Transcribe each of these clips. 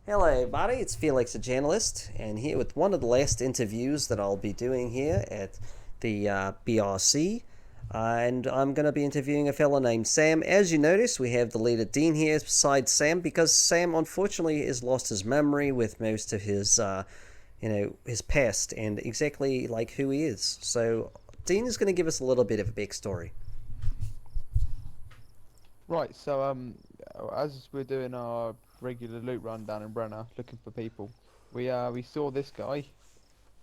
Hello, everybody. It's Felix, a journalist, and here with one of the last interviews that I'll be doing here at the BRC. And I'm going to be interviewing a fellow named Sam. As you notice, we have the leader Dean here beside Sam because Sam, unfortunately, has lost his memory with most of his past and exactly like who he is. So Dean is going to give us a little bit of a backstory. Right, so as we're doing our regular loot run down in Brenner, looking for people, we saw this guy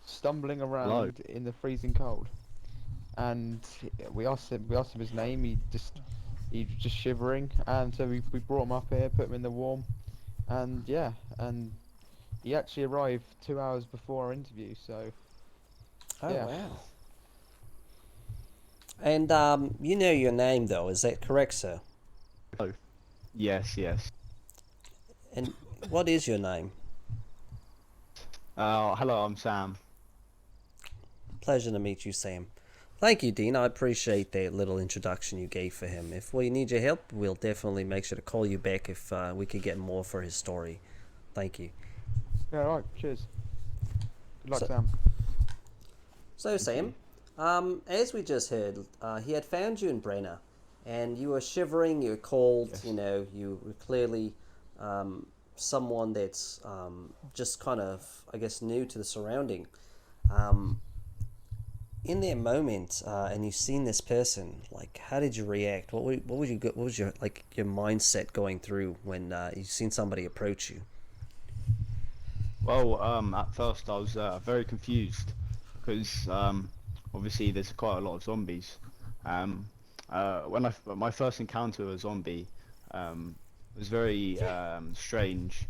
stumbling Hello. around in the freezing cold, and we asked him his name. He was just shivering, and so we brought him up here, put him in the warm, and yeah, and he actually arrived 2 hours before our interview. So Oh, yeah, wow. And you know your name, though, is that correct, sir? Hello. Yes, yes. And what is your name? Hello, I'm Sam. Pleasure to meet you, Sam. Thank you, Dean. I appreciate that little introduction you gave for him. If we need your help, we'll definitely make sure to call you back if we could get more for his story. Thank you. yeah, right. Cheers. Good luck, So, Sam. so Thank you. Sam, as we just heard, he had found you in Brenner, and you were shivering, you were cold, Yes. you were clearly someone that's just kind of, I guess, new to the surrounding. Um, in that moment, and you've seen this person, like, how did you react? What was your your mindset going through when you seen somebody approach you? Well, at first I was very confused because obviously there's quite a lot of zombies. Um, my first encounter with a zombie was very strange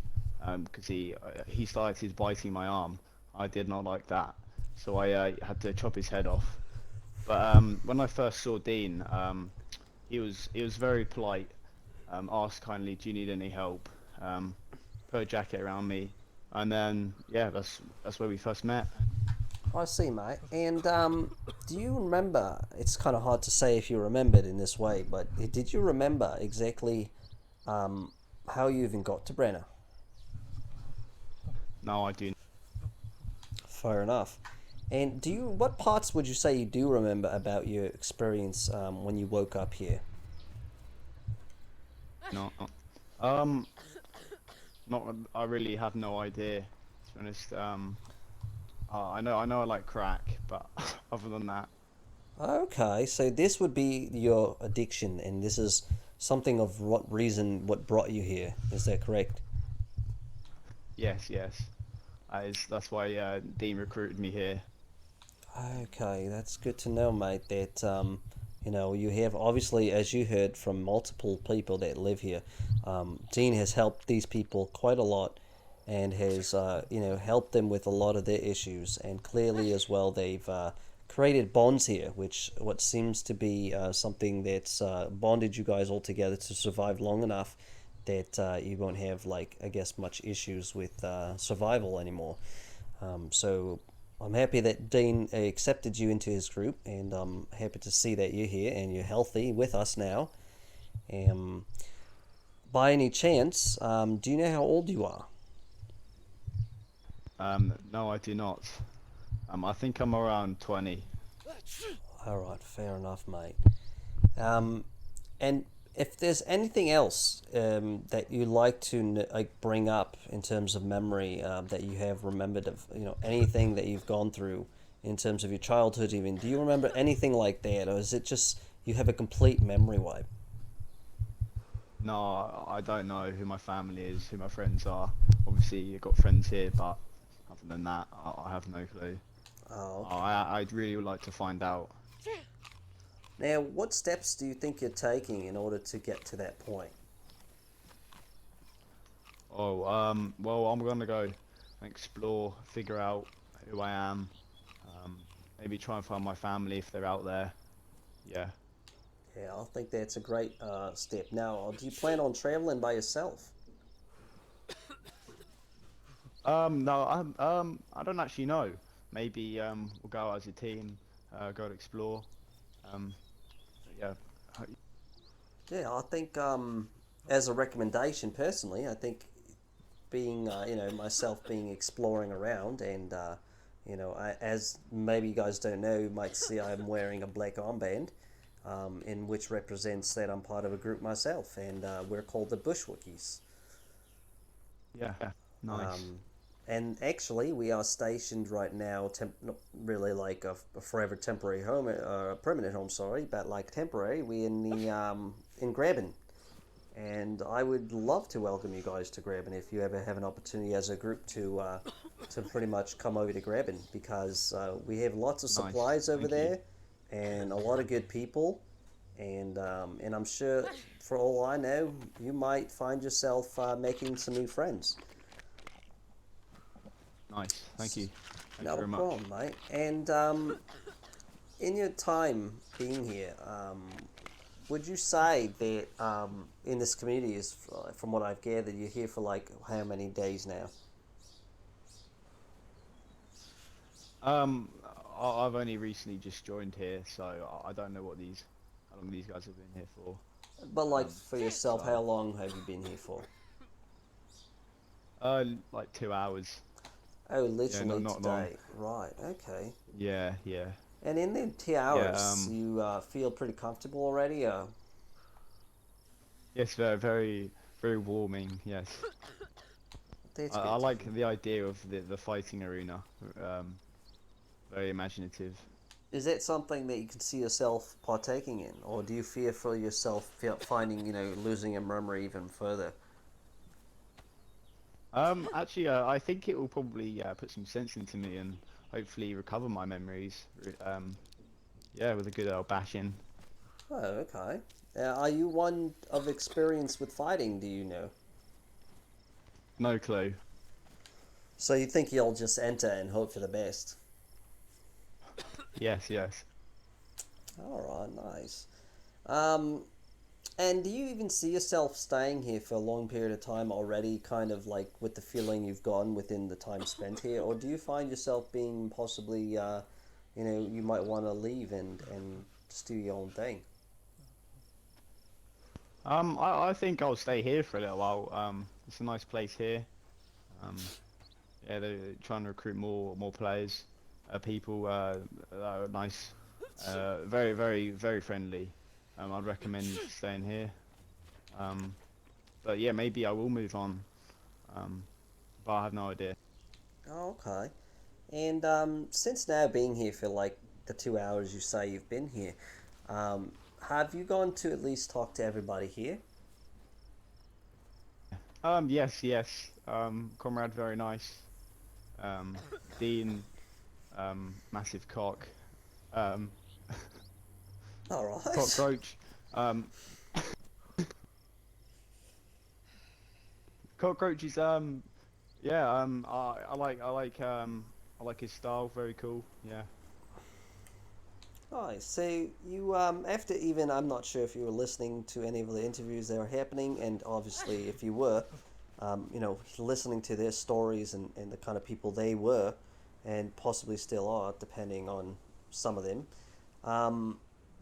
because he started biting my arm. I did not like that, so I had to chop his head off. But when I first saw Dean, he was very polite. Asked kindly, "Do you need any help?" Put a jacket around me, and then yeah, that's where we first met. I see, mate. And do you remember? It's kind of hard to say if you remembered in this way, but did you remember exactly um, how you even got to Brenner? Now I do. Fair enough. And what parts would you say you do remember about your experience when you woke up here? Not. Um, not. I really have no idea. To be honest. I know I like crack, but other than that, Okay, so this would be your addiction, and this is something of what reason, what brought you here. Is that correct? yes, yes. That's why Dean recruited me here. Okay, that's good to know, mate. That you have obviously, as you heard from multiple people that live here, Dean has helped these people quite a lot, and has helped them with a lot of their issues, and clearly as well they've created bonds here, which what seems to be something that's bonded you guys all together to survive long enough that you won't have I guess much issues with survival anymore. So I'm happy that Dean accepted you into his group, and I'm happy to see that you're here and you're healthy with us now. Um, by any chance, do you know how old you are? No, I do not. I think I'm around 20. All right, fair enough, mate. Um, and if there's anything else that you like to bring up in terms of memory that you have remembered of anything that you've gone through in terms of your childhood, even do you remember anything like that, or is it just you have a complete memory wipe? No, I don't know who my family is, who my friends are. Obviously, you've got friends here, but other than that, I have no clue. Oh, okay. I'd really would like to find out. Now, what steps do you think you're taking in order to get to that point? Oh, well, I'm gonna go and explore, figure out who I am. Maybe try and find my family if they're out there. Yeah. Yeah, I think that's a great step. Now, do you plan on traveling by yourself? No, I don't actually know. Maybe we'll go out as a team, go and explore. Um, but yeah. Yeah, I think as a recommendation, personally, I think being myself being exploring around, and as maybe you guys don't know, you might see I'm wearing a black armband, in which represents that I'm part of a group myself, and we're called the Bushwookies. Yeah, nice. Um, and actually, we are stationed right now, not really like a forever temporary home, a permanent home, sorry, but like temporary. We're in Graben, and I would love to welcome you guys to Graben if you ever have an opportunity as a group to pretty much come over to Graben, because we have lots of Nice. supplies over Thank you. there, and a lot of good people, and I'm sure, for all I know, you might find yourself making some new friends. Nice. Thank you. Thank you Not a very much. problem, mate. And in your time being here, would you say that in this community, is from what I've gathered, you're here for like how many days now? Um, I've only recently just joined here, so I don't know how long these guys have been here for. But like Um, for yourself, so how long have you been here for? like 2 hours. Oh, Yeah, literally not long. today. Right. Okay. Yeah, yeah, And in the two yeah. hours, you feel pretty comfortable already? Yes, very, very, very warming. Yes, That's I good to like hear. the idea of the fighting arena. Um, Very imaginative. Is that something that you can see yourself partaking in, or do you fear for yourself finding, losing your memory even further? Actually, I think it will probably put some sense into me and hopefully recover my memories. Yeah, with a good old bashing. Oh, okay. Are you one of experience with fighting, do you know? No clue. So you think you'll just enter and hope for the best? Yes, yes. Alright, nice. Um, and do you even see yourself staying here for a long period of time already, kind of like with the feeling you've gone within the time spent here? Or do you find yourself being possibly, you might want to leave and just do your own thing? I think I'll stay here for a little while. It's a nice place here. Um, yeah, they're trying to recruit more players, people that are nice, very, very, very friendly. I'd recommend staying here. Um, but yeah, maybe I will move on. Um, but I have no idea. Oh, okay. And since now being here for like the 2 hours you say you've been here, um, have you gone to at least talk to everybody here? Yes, yes. Comrade, very nice. Um, Dean, massive cock. Um, All right. cockroach. Um, cockroach is yeah. I like his style. Very cool. Yeah. Nice. So you, after even, I'm not sure if you were listening to any of the interviews that were happening, and obviously if you were, listening to their stories and the kind of people they were, and possibly still are, depending on some of them. Um,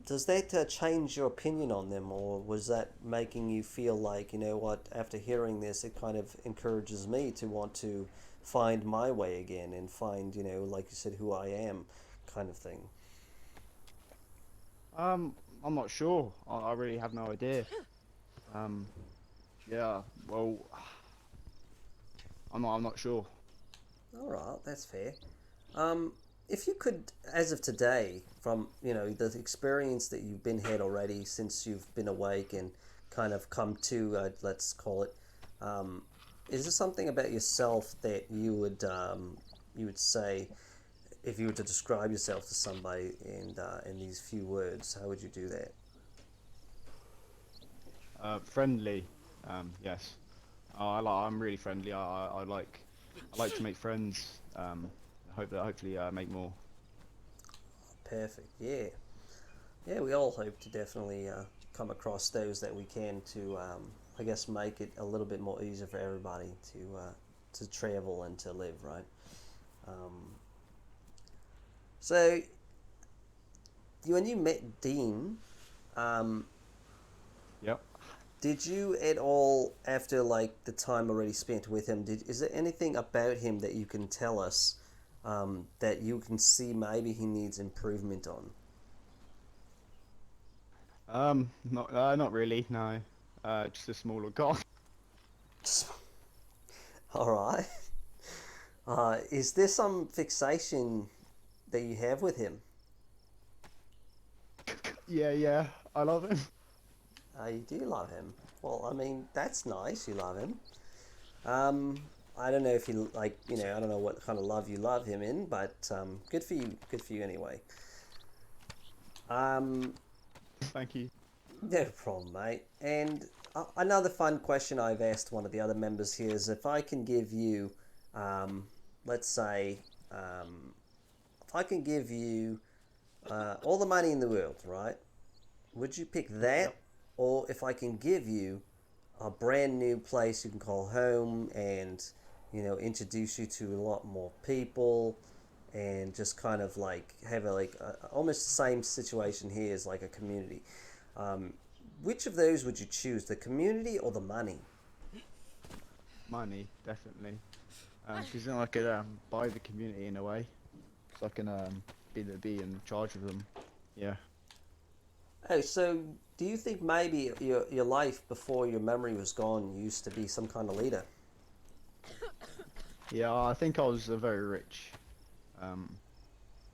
does that change your opinion on them, or was that making you feel like, you know what, after hearing this, it kind of encourages me to want to find my way again and find, like you said, who I am, kind of thing? I'm not sure. I really have no idea. Um, yeah. Well, I'm not sure. All right, that's fair. Um, if you could, as of today, from the experience that you've been had already since you've been awake and kind of come to, let's call it, um, is there something about yourself that you would say if you were to describe yourself to somebody in these few words? How would you do that? Friendly. Yes. I'm really friendly. I like to make friends. Hopefully make more. Perfect. Yeah. Yeah, we all hope to definitely come across those that we can to, I guess, make it a little bit more easier for everybody to travel and to live, right? Um, so, when you met Dean, um, Yep. Did you at all, after like the time already spent with him, is there anything about him that you can tell us that you can see maybe he needs improvement on? Not really. No. Just a smaller guy. All right. Is there some fixation that you have with him? Yeah, yeah. I love him. You do love him. Well, I mean, that's nice. You love him. Um, I don't know if you like, I don't know what kind of love you love him in, but good for you. Good for you anyway. Um, Thank you. no problem, mate. And another fun question I've asked one of the other members here is if I can give you, um, let's say, if I can give you all the money in the world, right? Would you pick that, Yep. or if I can give you a brand new place you can call home and introduce you to a lot more people and just kind of like have almost the same situation here as like a community, um, which of those would you choose, the community or the money? Money, definitely. Because then I could buy the community in a way. So I can be in charge of them. Yeah. Oh, so do you think maybe your life before your memory was gone you used to be some kind of leader? Yeah, I think I was a very rich um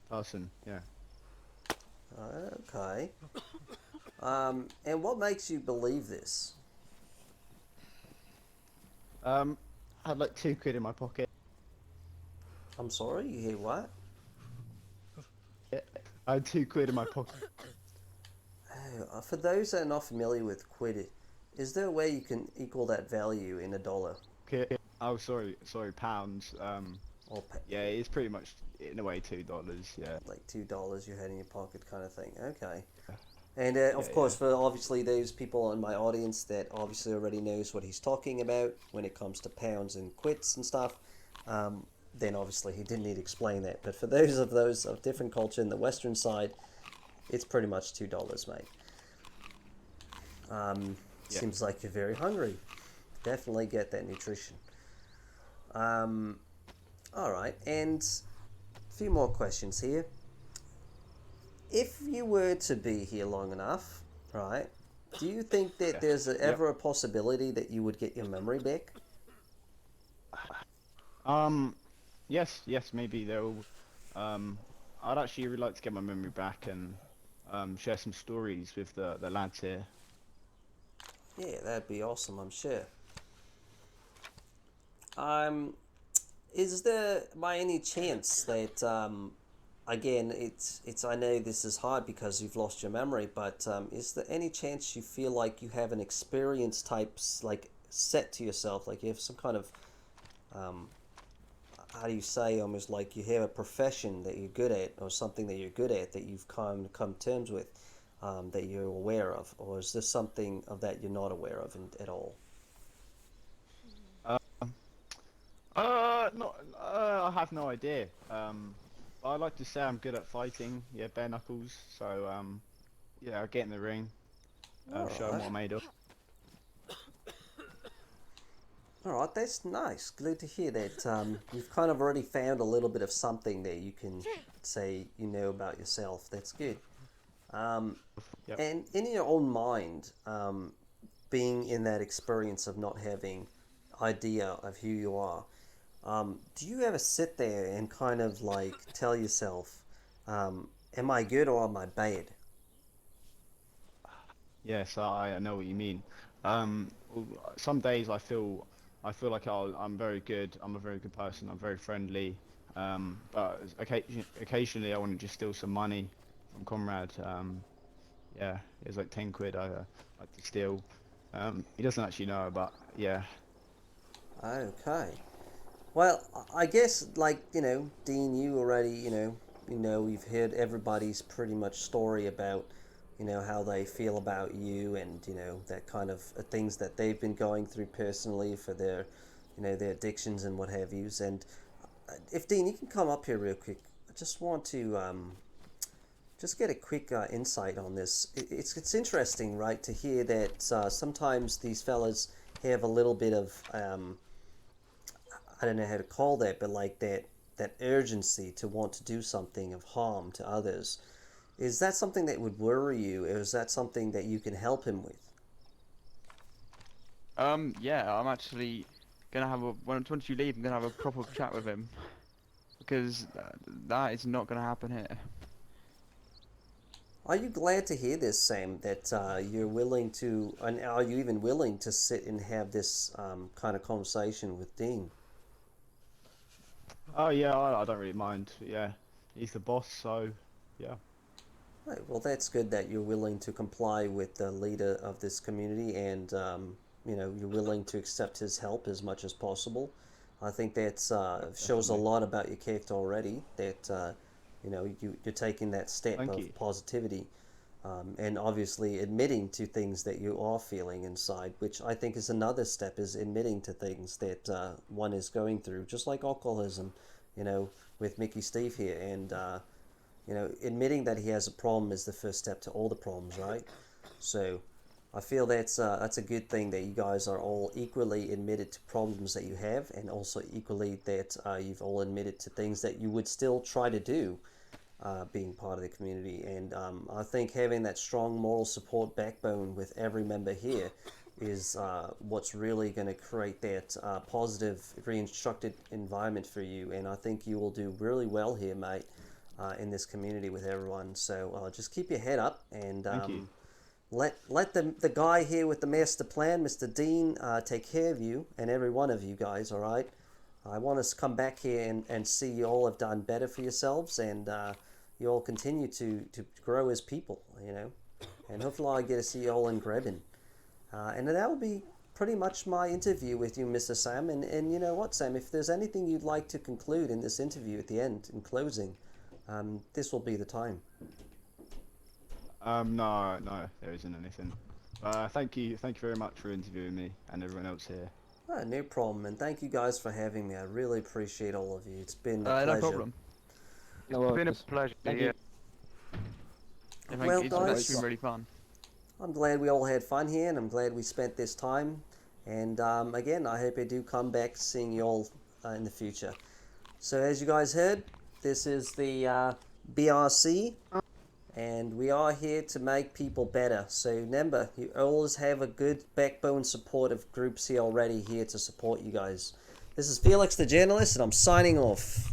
person. Yeah. Okay. And what makes you believe this? I had like 2 quid in my pocket. I'm sorry, you hear what? Yeah. I had 2 quid in my pocket. Oh, for those that are not familiar with quid, is there a way you can equal that value in a dollar? Oh, sorry, pounds. Or Yeah, it's pretty much in a way $2. Yeah. like $2 you had in your pocket kind of thing? Okay. Yeah, And yeah, of yeah. course, for obviously those people in my audience that obviously already knows what he's talking about when it comes to pounds and quits and stuff, then obviously he didn't need to explain that. But for those of different culture in the Western side, it's pretty much $2, mate. Yeah. Seems like you're very hungry. Definitely get that nutrition. Um, all right, and a few more questions here. If you were to be here long enough, right, do you think that Yeah. there's Yep. ever a possibility that you would get your memory back? Um, yes, maybe they'll. Um, I'd actually really like to get my memory back and share some stories with the lads here. Yeah, that'd be awesome, I'm sure. Um, is there by any chance that again it's I know this is hard because you've lost your memory, but is there any chance you feel like you have an experience types like set to yourself, like you have some kind of um, how do you say, almost like you have a profession that you're good at or something that you're good at that you've come terms with, that you're aware of, or is this something of that you're not aware of at all? Uh, Not. I have no idea. I like to say I'm good at fighting. Yeah, bare knuckles. So yeah, I get in the ring, All show 'em right. what I'm made of. All right, that's nice. Glad to hear that you've kind of already found a little bit of something that you can say you know about yourself. That's good. Um, Yep. and in your own mind, being in that experience of not having idea of who you are, do you ever sit there and kind of like tell yourself, am I good or am I bad? Yes, I know what you mean. Well, some days I feel like I'm very good. I'm a very good person. I'm very friendly. But occasionally I want to just steal some money from Comrade. Yeah, it's like 10 quid. I like to steal. He doesn't actually know, but yeah. Okay. Well, I guess like Dean, you already you've heard everybody's pretty much story about how they feel about you and that kind of things that they've been going through personally for their their addictions and what have yous. And if Dean, you can come up here real quick, I just want to just get a quick insight on this. It's interesting, right, to hear that sometimes these fellas have a little bit of I don't know how to call that, but like that urgency to want to do something of harm to others. Is that something that would worry you, or is that something that you can help him with? Yeah, I'm actually gonna have a once you leave, I'm gonna have a proper chat with him because that is not gonna happen here. Are you glad to hear this, Sam? That you're willing to, and are you even willing to sit and have this kind of conversation with Dean? Oh yeah, I don't really mind. Yeah, he's the boss, so yeah. Right, well, that's good that you're willing to comply with the leader of this community, and you're willing to accept his help as much as possible. I think that shows a Definitely. lot about your character already. That you're taking that step Thank of you. positivity, and obviously admitting to things that you are feeling inside, which I think is another step, is admitting to things that one is going through, just like alcoholism, with Mickey Steve here, and admitting that he has a problem is the first step to all the problems, right? So I feel that's a good thing that you guys are all equally admitted to problems that you have, and also equally that you've all admitted to things that you would still try to do, being part of the community. And I think having that strong moral support backbone with every member here is what's really going to create that positive, reconstructed environment for you. And I think you will do really well here, mate, in this community with everyone. So just keep your head up, and Thank you. let the guy here with the master plan, Mr. Dean, take care of you and every one of you guys. All right. I want us to come back here and see you all have done better for yourselves, and you all continue to grow as people, and hopefully I get to see you all in Grebin. And that will be pretty much my interview with you, Mr. Sam. And you know what, Sam, if there's anything you'd like to conclude in this interview at the end, in closing, this will be the time. No, no, there isn't anything. Thank you very much for interviewing me and everyone else here. No problem, and thank you guys for having me. I really appreciate all of you. It's been a No pleasure. problem. No It's been a worries. pleasure. Thank Yeah, you. I think Well, it's guys, been really fun. I'm glad we all had fun here, and I'm glad we spent this time. And again, I hope I do come back seeing you all in the future. So, as you guys heard, this is the BRC, and we are here to make people better. So, remember, you always have a good backbone support of groups here already here to support you guys. This is Felix the journalist, and I'm signing off.